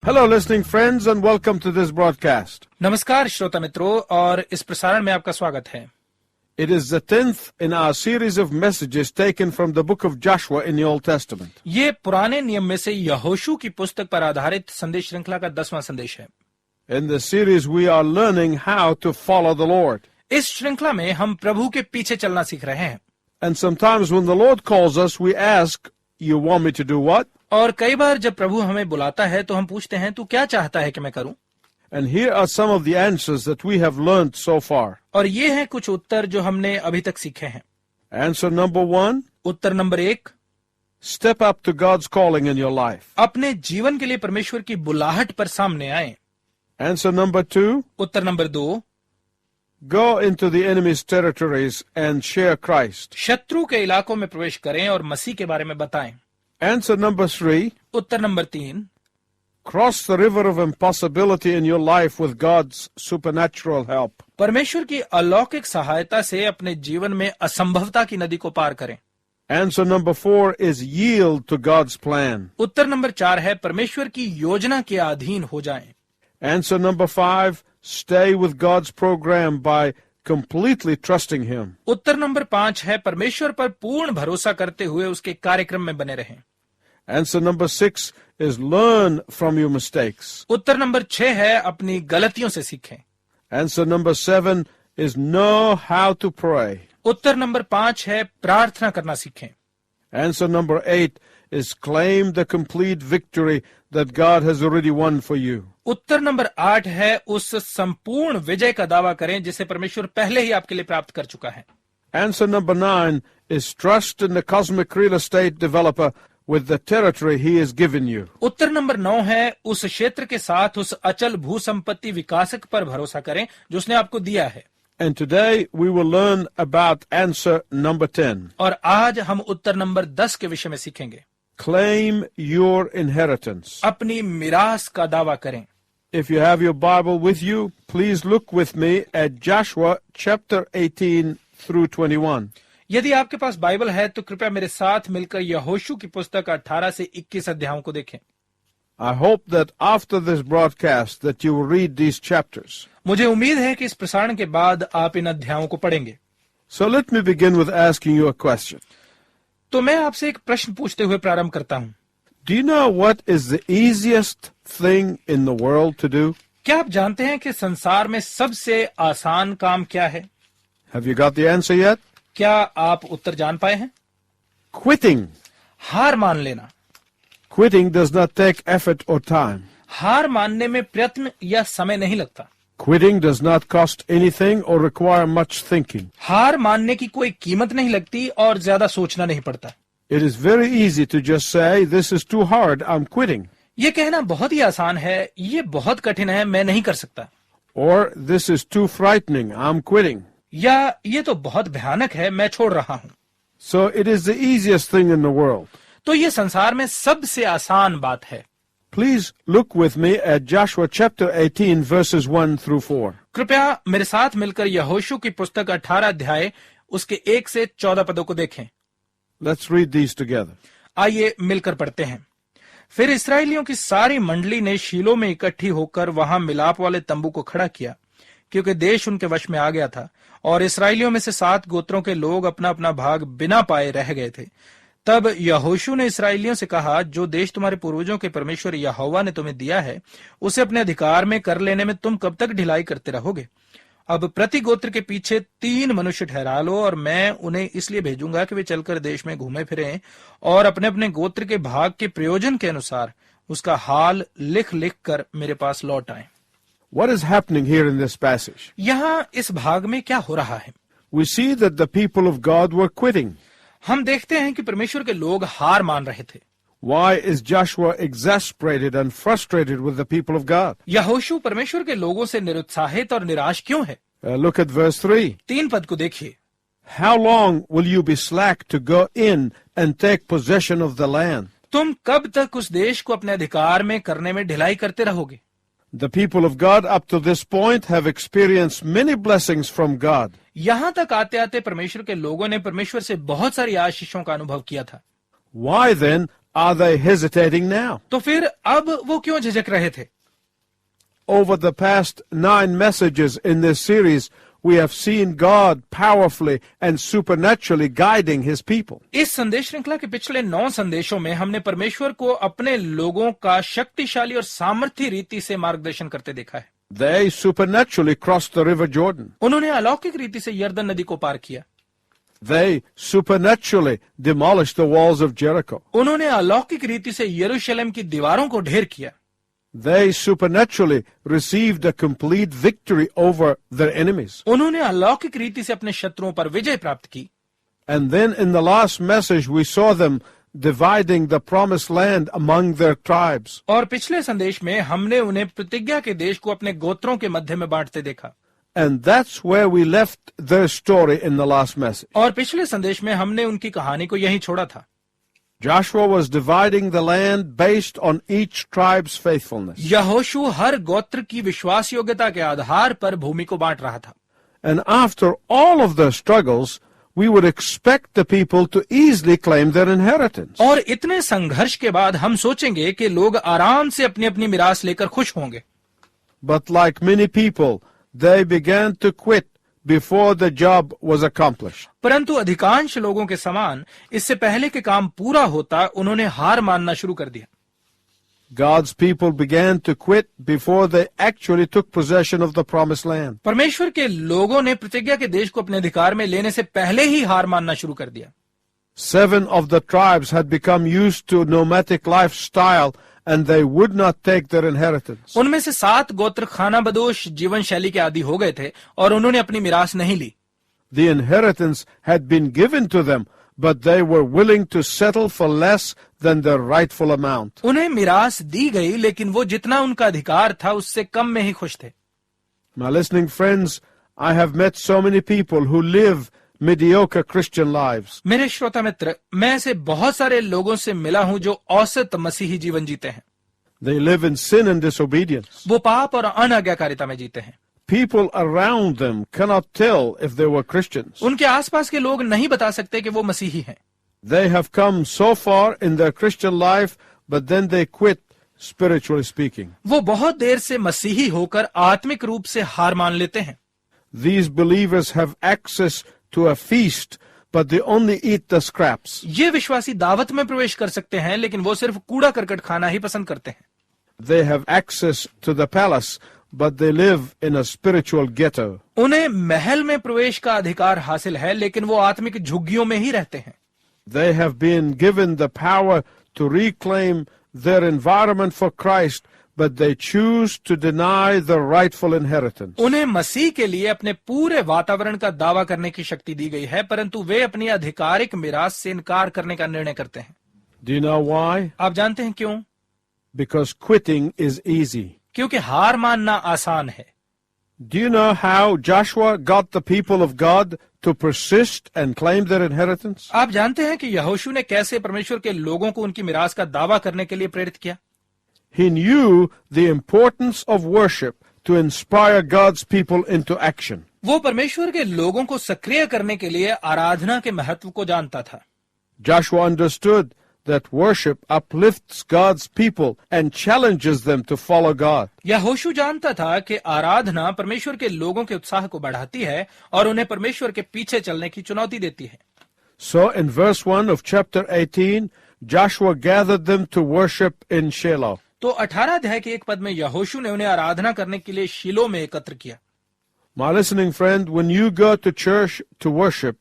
Hello, listening friends, and welcome to this broadcast. नमस्कार श्रोता मित्रों और इस प्रसारण में आपका स्वागत है। It is the 10th in our series of messages taken from the book of Joshua in the Old Testament. ये पुराने नियम में से यहोशू की पुस्तक पर आधारित संदेश श्रृंखला का 10वां संदेश है। In this series, we are learning how to follow the Lord. इस श्रृंखला में हम प्रभु के पीछे चलना सीख रहे हैं। And sometimes when the Lord calls us, we ask, "You want me to do what?" और कई बार जब प्रभु हमें बुलाता है तो हम पूछते हैं तू क्या चाहता है कि मैं करूं? And here are some of the answers that we have learned so far. और ये हैं कुछ उत्तर जो हमने अभी तक सीखे हैं। Answer number 1, Uttar number 1, step up to God's calling in your life. अपने जीवन के लिए परमेश्वर की बुलाहट पर सामने आए। Answer number 2, Uttar number 2, go into the enemy's territories and share Christ. शत्रु के इलाकों में प्रवेश करें और मसीह के बारे में बताएं। Answer number 3, Uttar number 3, cross the river of impossibility in your life with God's supernatural help. परमेश्वर की अलौकिक सहायता से अपने जीवन में असंभवता की नदी को पार करें। Answer number 4 is yield to God's plan. Uttar number 4 है परमेश्वर की योजना के अधीन हो जाएं। Answer number 5, stay with God's program by completely trusting Him. Uttar number 5 है परमेश्वर पर पूर्ण भरोसा करते हुए उसके कार्यक्रम में बने रहें। Answer number 6 is learn from your mistakes. Uttar number 6 है अपनी गलतियों से सीखें। Answer number 7 is know how to pray. Uttar number 5 है प्रार्थना करना सीखें। Answer number 8 is claim the complete victory that God has already won for you. Uttar number 8 है उस संपूर्ण विजय का दावा करें जिसे परमेश्वर पहले ही आपके लिए प्राप्त कर चुका है। Answer number 9 is trust in the cosmic real estate developer with the territory he has given you. Uttar number 9 है उस क्षेत्र के साथ उस अचल भू संपत्ति विकासक पर भरोसा करें जो उसने आपको दिया है। And today we will learn about answer number 10. और आज हम उत्तर नंबर 10 के विषय में सीखेंगे। Claim your inheritance. अपनी मिरास का दावा करें। If you have your Bible with you, please look with me at Joshua chapter 18 through 21. यदि आपके पास बाइबल है तो कृपया मेरे साथ मिलकर यहोशू की पुस्तक 18 से 21 अध्यायों को देखें। I hope that after this broadcast that you will read these chapters. मुझे उम्मीद है कि इस प्रसारण के बाद आप इन अध्यायों को पढ़ेंगे। So let me begin with asking you a question. तो मैं आपसे एक प्रश्न पूछते हुए प्रारंभ करता हूं। Do you know what is the easiest thing in the world to do? क्या आप जानते हैं कि संसार में सबसे आसान काम क्या है? Have you got the answer yet? क्या आप उत्तर जान पाए हैं? Quitting. हार मान लेना। Quitting does not take effort or time. हार मानने में प्रयत्न या समय नहीं लगता। Quitting does not cost anything or require much thinking. हार मानने की कोई कीमत नहीं लगती और ज्यादा सोचना नहीं पड़ता। It is very easy to just say, "This is too hard, I'm quitting." ये कहना बहुत ही आसान है, ये बहुत कठिन है, मैं नहीं कर सकता। Or, "This is too frightening, I'm quitting." या ये तो बहुत भयानक है, मैं छोड़ रहा हूं। So it is the easiest thing in the world. तो ये संसार में सबसे आसान बात है। Please look with me at Joshua chapter 18 verses 1 through 4. कृपया मेरे साथ मिलकर यहोशू की पुस्तक 18 अध्याय उसके 1 से 14 पदों को देखें। Let's read these together. आइए मिलकर पढ़ते हैं। फिर इस्राएलियों की सारी मंडली ने शीलो में इकट्ठी होकर वहां मिलाप वाले तंबू को खड़ा किया, क्योंकि देश उनके वश में आ गया था और इस्राएलियों में से 7 गोत्रों के लोग अपना अपना भाग बिना पाए रह गए थे। तब यहोशू ने इस्राएलियों से कहा, जो देश तुम्हारे पूर्वजों के परमेश्वर यहोवा ने तुम्हें दिया है, उसे अपने अधिकार में कर लेने में तुम कब तक ढिलाई करते रहोगे? अब प्रति गोत्र के पीछे 3 मनुष्य ठहरा लो और मैं उन्हें इसलिए भेजूंगा कि वे चलकर देश में घूमे फिरें और अपने अपने गोत्र के भाग के प्रयोजन के अनुसार उसका हाल लिख लिख कर मेरे पास लौट आए। What is happening here in this passage? यहाँ इस भाग में क्या हो रहा है? We see that the people of God were quitting. हम देखते हैं कि परमेश्वर के लोग हार मान रहे थे। Why is Joshua exasperated and frustrated with the people of God? यहोशू परमेश्वर के लोगों से निरुत्साहित और निराश क्यों है? Look at verse 3. 3 पद को देखिए। How long will you be slack to go in and take possession of the land? तुम कब तक उस देश को अपने अधिकार में करने में ढिलाई करते रहोगे? The people of God up to this point have experienced many blessings from God. यहाँ तक आते आते परमेश्वर के लोगों ने परमेश्वर से बहुत सारी आशीषों का अनुभव किया था। Why then are they hesitating now? तो फिर अब वो क्यों झिझक रहे थे? Over the past 9 messages in this series, we have seen God powerfully and supernaturally guiding His people. इस संदेश श्रृंखला के पिछले 9 संदेशों में हमने परमेश्वर को अपने लोगों का शक्तिशाली और सामर्थ्य रीति से मार्गदर्शन करते देखा है। They supernaturally crossed the river Jordan. उन्होंने अलौकिक रीति से यरदन नदी को पार किया। They supernaturally demolished the walls of Jericho. उन्होंने अलौकिक रीति से यरूशलेम की दीवारों को ढेर किया। They supernaturally received a complete victory over their enemies. उन्होंने अलौकिक रीति से अपने शत्रुओं पर विजय प्राप्त की। And then in the last message, we saw them dividing the promised land among their tribes. और पिछले संदेश में हमने उन्हें प्रतिज्ञा के देश को अपने गोत्रों के मध्य में बांटते देखा। And that's where we left their story in the last message. और पिछले संदेश में हमने उनकी कहानी को यहीं छोड़ा था। Joshua was dividing the land based on each tribe's faithfulness. यहोशू हर गोत्र की विश्वास योग्यता के आधार पर भूमि को बांट रहा था। And after all of their struggles, we would expect the people to easily claim their inheritance. और इतने संघर्ष के बाद हम सोचेंगे कि लोग आराम से अपनी अपनी मिरास लेकर खुश होंगे। But like many people, they began to quit before the job was accomplished. परंतु अधिकांश लोगों के समान इससे पहले के काम पूरा होता उन्होंने हार मानना शुरू कर दिया। God's people began to quit before they actually took possession of the promised land. परमेश्वर के लोगों ने प्रतिज्ञा के देश को अपने अधिकार में लेने से पहले ही हार मानना शुरू कर दिया। 7 of the tribes had become used to nomadic lifestyle and they would not take their inheritance. उनमें से 7 गोत्र खानाबदोश जीवन शैली के आदी हो गए थे और उन्होंने अपनी मिरास नहीं ली। The inheritance had been given to them, but they were willing to settle for less than their rightful amount. उन्हें मिरास दी गई लेकिन वो जितना उनका अधिकार था उससे कम में ही खुश थे। My listening friends, I have met so many people who live mediocre Christian lives. मेरे श्रोता मित्र, मैं ऐसे बहुत सारे लोगों से मिला हूं जो औसत मसीही जीवन जीते हैं। They live in sin and disobedience. वो पाप और अनाज्ञाकारिता में जीते हैं। People around them cannot tell if they were Christians. उनके आसपास के लोग नहीं बता सकते कि वो मसीही हैं। They have come so far in their Christian life, but then they quit, spiritually speaking. वो बहुत देर से मसीही होकर आत्मिक रूप से हार मान लेते हैं। These believers have access to a feast, but they only eat the scraps. ये विश्वासी दावत में प्रवेश कर सकते हैं लेकिन वो सिर्फ कूड़ा करकट खाना ही पसंद करते हैं। They have access to the palace, but they live in a spiritual ghetto. उन्हें महल में प्रवेश का अधिकार हासिल है लेकिन वो आत्मिक झुग्गियों में ही रहते हैं। They have been given the power to reclaim their environment for Christ, but they choose to deny the rightful inheritance. उन्हें मसीह के लिए अपने पूरे वातावरण का दावा करने की शक्ति दी गई है परंतु वे अपनी आधिकारिक मिरास से इनकार करने का निर्णय करते हैं। Do you know why? आप जानते हैं क्यों? Because quitting is easy. क्योंकि हार मानना आसान है। Do you know how Joshua got the people of God to persist and claim their inheritance? आप जानते हैं कि यहोशू ने कैसे परमेश्वर के लोगों को उनकी मिरास का दावा करने के लिए प्रेरित किया? He knew the importance of worship to inspire God's people into action. वो परमेश्वर के लोगों को सक्रिय करने के लिए आराधना के महत्व को जानता था। Joshua understood that worship uplifts God's people and challenges them to follow God. यहोशू जानता था कि आराधना परमेश्वर के लोगों के उत्साह को बढ़ाती है और उन्हें परमेश्वर के पीछे चलने की चुनौती देती है। So in verse 1 of chapter 18, Joshua gathered them to worship in Shiloh. तो 18 अध्याय के 1 पद में यहोशू ने उन्हें आराधना करने के लिए शीलो में एकत्र किया। My listening friend, when you go to church to worship,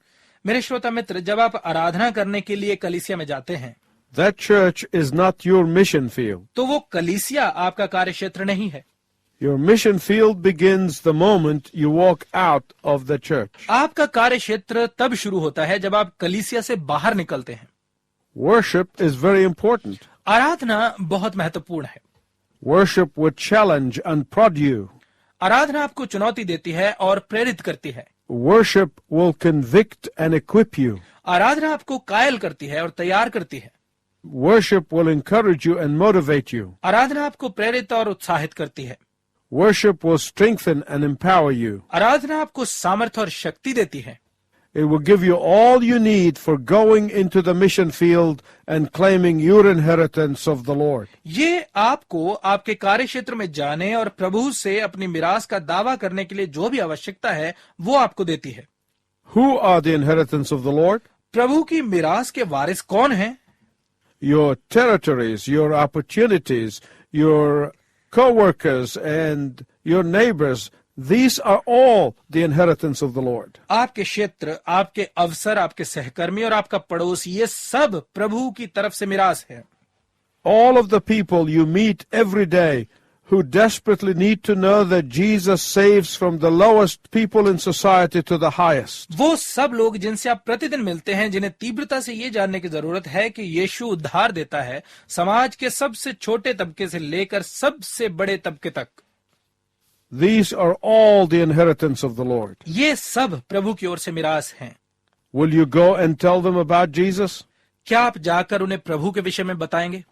मेरे श्रोता मित्र, जब आप आराधना करने के लिए कलीसिया में जाते हैं, that church is not your mission field. तो वो कलीसिया आपका कार्यक्षेत्र नहीं है। Your mission field begins the moment you walk out of the church. आपका कार्यक्षेत्र तब शुरू होता है जब आप कलीसिया से बाहर निकलते हैं। Worship is very important. आराधना बहुत महत्वपूर्ण है। Worship would challenge and prod you. आराधना आपको चुनौती देती है और प्रेरित करती है। Worship will convict and equip you. आराधना आपको कायल करती है और तैयार करती है। Worship will encourage you and motivate you. आराधना आपको प्रेरित और उत्साहित करती है। Worship will strengthen and empower you. आराधना आपको सामर्थ्य और शक्ति देती है। It will give you all you need for going into the mission field and claiming your inheritance of the Lord. ये आपको आपके कार्य क्षेत्र में जाने और प्रभु से अपनी मिरास का दावा करने के लिए जो भी आवश्यकता है वो आपको देती है. Who are the inheritance of the Lord? प्रभु की मिरास के वारिस कौन हैं? Your territories, your opportunities, your co-workers and your neighbors. These are all the inheritance of the Lord. आपके क्षेत्र, आपके अवसर, आपके सहकर्मी और आपका पड़ोस, ये सब प्रभु की तरफ से मिरास है. All of the people you meet every day who desperately need to know that Jesus saves from the lowest people in society to the highest. वो सब लोग जिनसे आप प्रतिदिन मिलते हैं, जिन्हें तीव्रता से ये जानने की जरूरत है कि यीशु उद्धार देता है समाज के सबसे छोटे तबके से लेकर सबसे बड़े तबके तक. These are all the inheritance of the Lord. ये सब प्रभु की ओर से मिरास हैं. Will you go and tell them about Jesus? क्या आप जाकर उन्हें प्रभु के विषय में बताएंगे?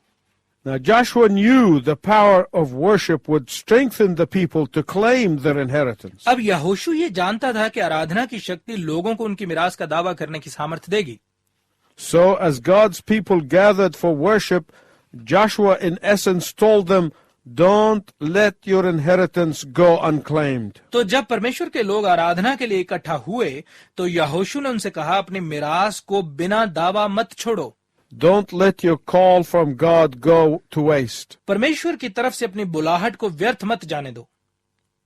Now Joshua knew the power of worship would strengthen the people to claim their inheritance. अब यहोशू ये जानता था कि आराधना की शक्ति लोगों को उनकी मिरास का दावा करने की सामर्थ्य देगी. So as God's people gathered for worship, Joshua in essence told them, don't let your inheritance go unclaimed. तो जब परमेश्वर के लोग आराधना के लिए इकट्ठा हुए तो यहोशू ने उनसे कहा, अपनी मिरास को बिना दावा मत छोड़ो. Don't let your call from God go to waste. परमेश्वर की तरफ से अपनी बुलाहट को व्यर्थ मत जाने दो.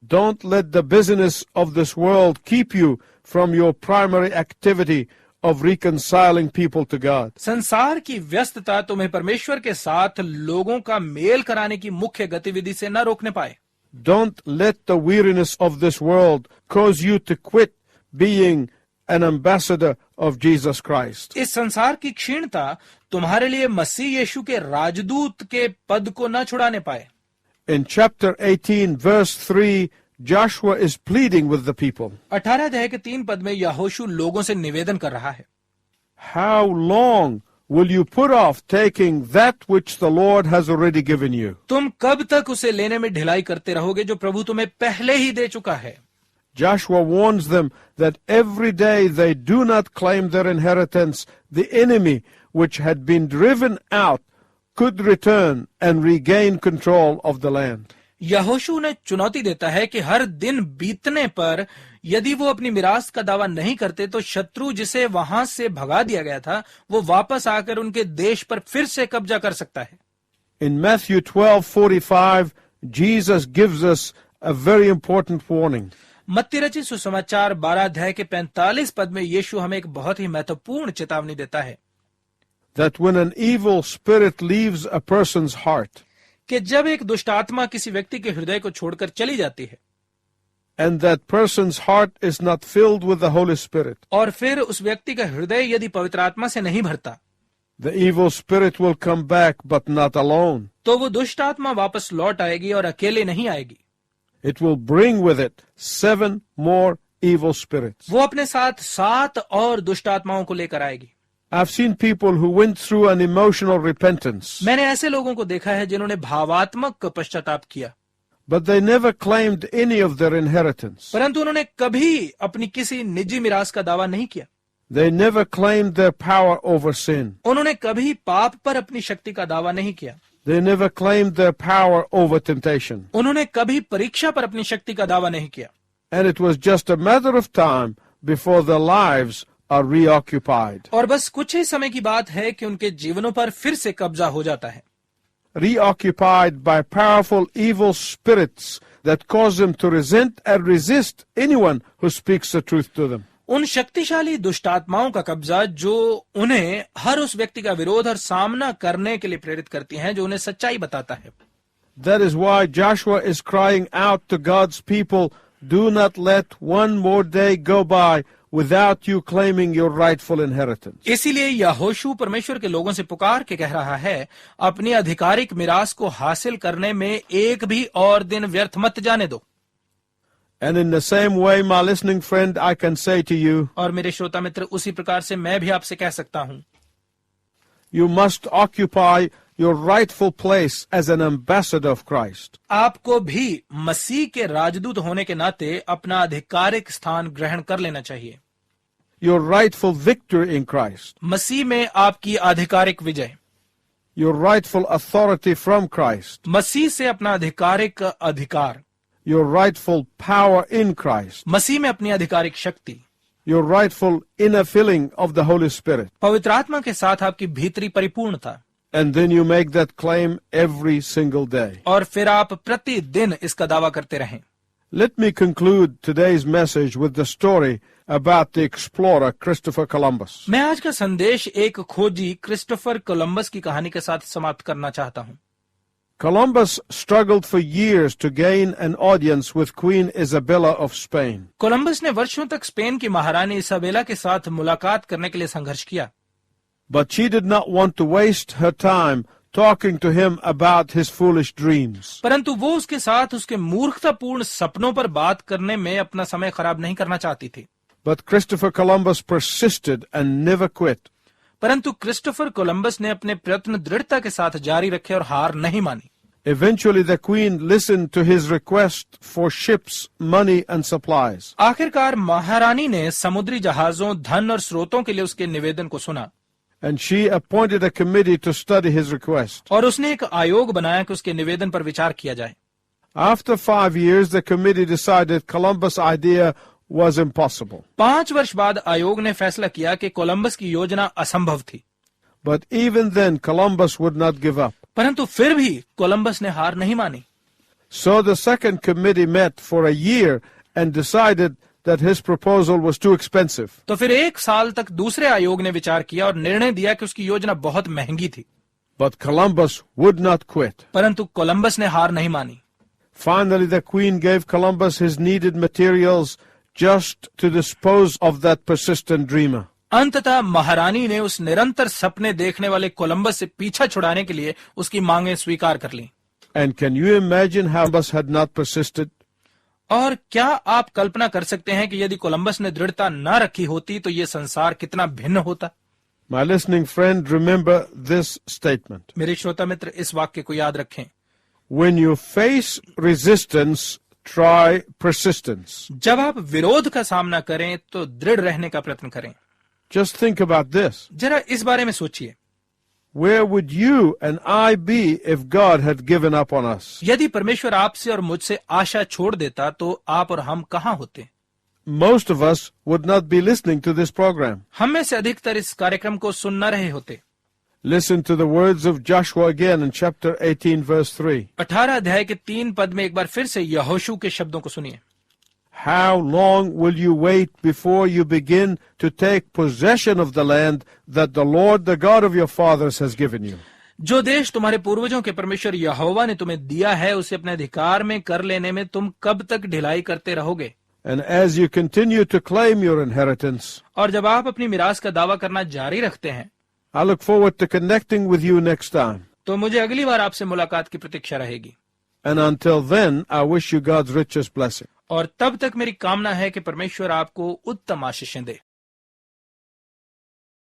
Don't let the busyness of this world keep you from your primary activity of reconciling people to God. संसार की व्यस्तता तुम्हें परमेश्वर के साथ लोगों का मेल कराने की मुख्य गतिविधि से न रोकने पाए. Don't let the weariness of this world cause you to quit being an ambassador of Jesus Christ. इस संसार की क्षीणता तुम्हारे लिए मसीह यीशु के राजदूत के पद को न छुड़ाने पाए. In chapter 18 verse 3, Joshua is pleading with the people. 18 अध्याय के 3 पद में यहोशू लोगों से निवेदन कर रहा है. How long will you put off taking that which the Lord has already given you? तुम कब तक उसे लेने में ढिलाई करते रहोगे जो प्रभु तुम्हें पहले ही दे चुका है. Joshua warns them that every day they do not claim their inheritance, the enemy which had been driven out could return and regain control of the land. यहोशू ने चुनौती देता है कि हर दिन बीतने पर यदि वो अपनी मिरास का दावा नहीं करते तो शत्रु जिसे वहां से भगा दिया गया था वो वापस आकर उनके देश पर फिर से कब्जा कर सकता है. In Matthew 12:45, Jesus gives us a very important warning. मत्ती रचित सुसमाचार 12 अध्याय के 45 पद में यीशु हमें एक बहुत ही महत्वपूर्ण चेतावनी देता है. That when an evil spirit leaves a person's heart, कि जब एक दुष्ट आत्मा किसी व्यक्ति के हृदय को छोड़कर चली जाती है and that person's heart is not filled with the Holy Spirit, और फिर उस व्यक्ति का हृदय यदि पवित्र आत्मा से नहीं भरता, the evil spirit will come back but not alone. तो वो दुष्ट आत्मा वापस लौट आएगी और अकेले नहीं आएगी. It will bring with it 7 more evil spirits. वो अपने साथ 7 और दुष्ट आत्माओं को लेकर आएगी. I've seen people who went through an emotional repentance, मैंने ऐसे लोगों को देखा है जिन्होंने भावात्मक पश्चाताप किया, but they never claimed any of their inheritance. परंतु उन्होंने कभी अपनी किसी निजी मिरास का दावा नहीं किया. They never claimed their power over sin. उन्होंने कभी पाप पर अपनी शक्ति का दावा नहीं किया. They never claimed their power over temptation. उन्होंने कभी परीक्षा पर अपनी शक्ति का दावा नहीं किया. And it was just a matter of time before their lives are reoccupied. और बस कुछ ही समय की बात है कि उनके जीवनों पर फिर से कब्जा हो जाता है. Reoccupied by powerful evil spirits that cause them to resent and resist anyone who speaks the truth to them. उन शक्तिशाली दुष्टात्माओं का कब्जा जो उन्हें हर उस व्यक्ति का विरोध और सामना करने के लिए प्रेरित करती हैं जो उन्हें सच्चाई बताता है. That is why Joshua is crying out to God's people, do not let one more day go by without you claiming your rightful inheritance. इसीलिए यहोशू परमेश्वर के लोगों से पुकार के कह रहा है, अपनी आधिकारिक मिरास को हासिल करने में एक भी और दिन व्यर्थ मत जाने दो. And in the same way, my listening friend, I can say to you, और मेरे श्रोता मित्र, उसी प्रकार से मैं भी आपसे कह सकता हूं, you must occupy your rightful place as an ambassador of Christ. आपको भी मसीह के राजदूत होने के नाते अपना आधिकारिक स्थान ग्रहण कर लेना चाहिए. your rightful victory in Christ, मसीह में आपकी आधिकारिक विजय, your rightful authority from Christ, मसीह से अपना आधिकारिक अधिकार, your rightful power in Christ, मसीह में अपनी आधिकारिक शक्ति, your rightful inner filling of the Holy Spirit. पवित्र आत्मा के साथ आपकी भीतरी परिपूर्णता, And then you make that claim every single day. और फिर आप प्रतिदिन इसका दावा करते रहें। Let me conclude today's message with the story about the explorer Christopher Columbus. मैं आज का संदेश एक खोजी क्रिस्टोफर कोलंबस की कहानी के साथ समाप्त करना चाहता हूं। Columbus struggled for years to gain an audience with Queen Isabella of Spain. Columbus ने वर्षों तक स्पेन की महारानी इसाबेला के साथ मुलाकात करने के लिए संघर्ष किया, But she did not want to waste her time talking to him about his foolish dreams. परंतु वो उसके साथ उसके मूर्खतापूर्ण सपनों पर बात करने में अपना समय खराब नहीं करना चाहती थी। But Christopher Columbus persisted and never quit. परंतु क्रिस्टोफर कोलंबस ने अपने प्रयत्न दृढ़ता के साथ जारी रखे और हार नहीं मानी। Eventually the queen listened to his request for ships, money and supplies. आखिरकार महारानी ने समुद्री जहाजों, धन और स्रोतों के लिए उसके निवेदन को सुना, And she appointed a committee to study his request. और उसने एक आयोग बनाया कि उसके निवेदन पर विचार किया जाए। After 5 years, the committee decided Columbus' idea was impossible. 5 वर्ष बाद आयोग ने फैसला किया कि कोलंबस की योजना असंभव थी। But even then, Columbus would not give up. परंतु फिर भी कोलंबस ने हार नहीं मानी। So the second committee met for a year and decided that his proposal was too expensive. तो फिर 1 साल तक दूसरे आयोग ने विचार किया और निर्णय दिया कि उसकी योजना बहुत महंगी थी। But Columbus would not quit. परंतु कोलंबस ने हार नहीं मानी। Finally, the queen gave Columbus his needed materials just to dispose of that persistent dreamer. अंततः महारानी ने उस निरंतर सपने देखने वाले कोलंबस से पीछा छुड़ाने के लिए उसकी मांगें स्वीकार कर लीं। And can you imagine how Columbus had not persisted? और क्या आप कल्पना कर सकते हैं कि यदि कोलंबस ने दृढ़ता न रखी होती तो ये संसार कितना भिन्न होता। My listening friend, remember this statement. मेरे श्रोता मित्र, इस वाक्य को याद रखें। When you face resistance, try persistence. जब आप विरोध का सामना करें तो दृढ़ रहने का प्रयत्न करें। Just think about this. जरा इस बारे में सोचिए, Where would you and I be if God had given up on us? यदि परमेश्वर आपसे और मुझसे आशा छोड़ देता तो आप और हम कहाँ होते। Most of us would not be listening to this program. हम में से अधिकतर इस कार्यक्रम को सुन न रहे होते। Listen to the words of Joshua again in chapter 18 verse 3. 18 अध्याय के 3 पद में एक बार फिर से यहोशू के शब्दों को सुनिए। How long will you wait before you begin to take possession of the land that the Lord, the God of your fathers, has given you? जो देश तुम्हारे पूर्वजों के परमेश्वर यहोवा ने तुम्हें दिया है, उसे अपने अधिकार में कर लेने में तुम कब तक ढिलाई करते रहोगे? And as you continue to claim your inheritance, और जब आप अपनी मिरास का दावा करना जारी रखते हैं, I look forward to connecting with you next time. तो मुझे अगली बार आपसे मुलाकात की प्रतीक्षा रहेगी। And until then, I wish you God's richest blessing. और तब तक मेरी कामना है कि परमेश्वर आपको उत्तम आशीषें दे।